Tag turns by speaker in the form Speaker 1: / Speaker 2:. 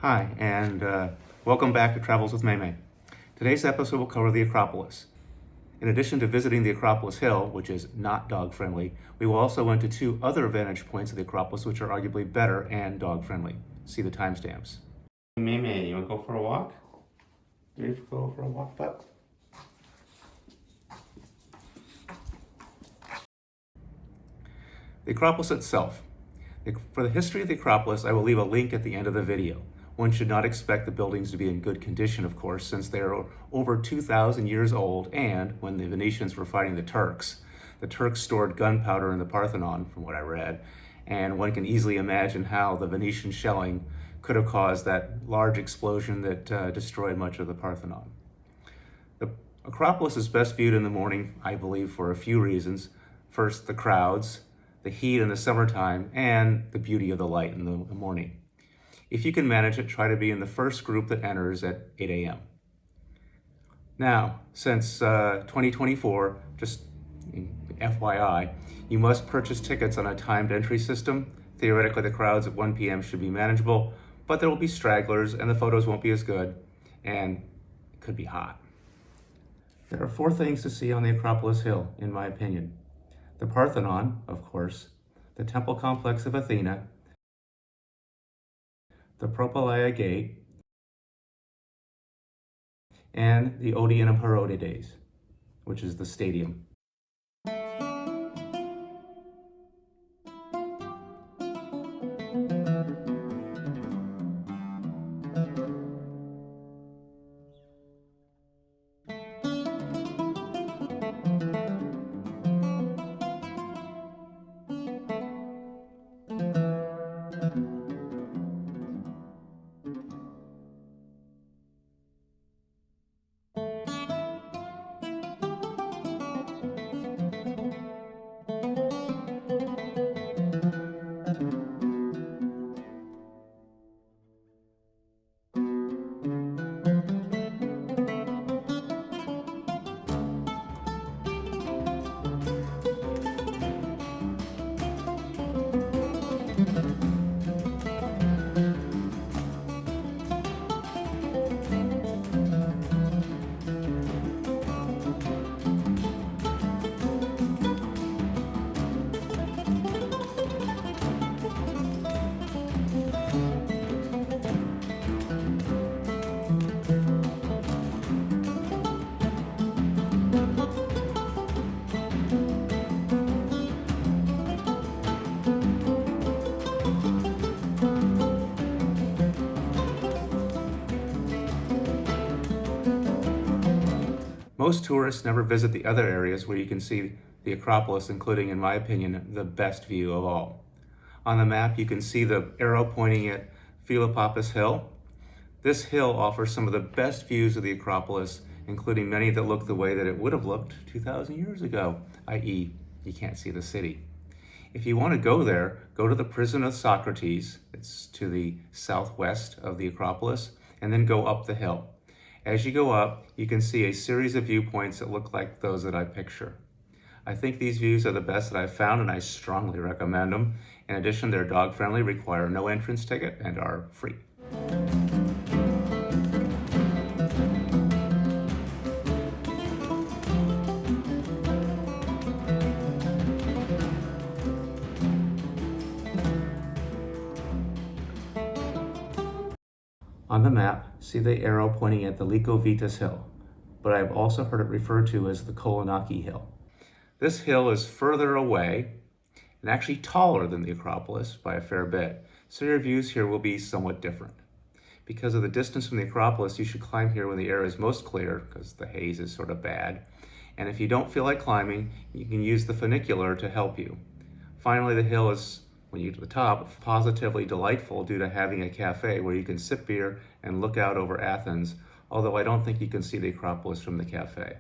Speaker 1: Hi, and welcome back to Travels with Maymay. Today's episode will cover the Acropolis. In addition to visiting the Acropolis Hill, which is not dog-friendly, we will also went to two other vantage points of the Acropolis which are arguably better and dog-friendly. See the timestamps.
Speaker 2: Maymay, you want to go for a walk? Ready to go for a walk, bud?
Speaker 1: The Acropolis itself. For the history of the Acropolis, I will leave a link at the end of the video. One should not expect the buildings to be in good condition, of course, since they are over 2,000 years old, and when the Venetians were fighting the Turks stored gunpowder in the Parthenon, from what I read, and one can easily imagine how the Venetian shelling could have caused that large explosion that destroyed much of the Parthenon. The Acropolis is best viewed in the morning, I believe, for a few reasons. First, the crowds, the heat in the summertime, and the beauty of the light in the morning. If you can manage it, try to be in the first group that enters at 8 a.m. Now, since 2024, just FYI, you must purchase tickets on a timed entry system. Theoretically, the crowds at 1 p.m. should be manageable, but there will be stragglers and the photos won't be as good, and it could be hot. There are 4 things to see on the Acropolis Hill, in my opinion. The Parthenon, of course, the temple complex of Athena, the Propylaea Gate, and the Odeon of Herodes, which is the stadium. Most tourists never visit the other areas where you can see the Acropolis, including, in my opinion, the best view of all. On the map, you can see the arrow pointing at Philopappos Hill. This hill offers some of the best views of the Acropolis, including many that look the way that it would have looked 2,000 years ago, i.e., you can't see the city. If you want to go there, go to the prison of Socrates, it's to the southwest of the Acropolis, and then go up the hill. As you go up, you can see a series of viewpoints that look like those that I picture. I think these views are the best that I've found, and I strongly recommend them. In addition, they're dog-friendly, require no entrance ticket, and are free. On the map, see the arrow pointing at the Lycabettus Hill, but I have also heard it referred to as the Saronic Hill. This hill is further away and actually taller than the Acropolis by a fair bit, so your views here will be somewhat different. Because of the distance from the Acropolis, you should climb here when the air is most clear, because the haze is sort of bad. And if you don't feel like climbing, you can use the funicular to help you. Finally, the hill is, when you get to the top, positively delightful due to having a cafe where you can sip beer and look out over Athens, although I don't think you can see the Acropolis from the cafe.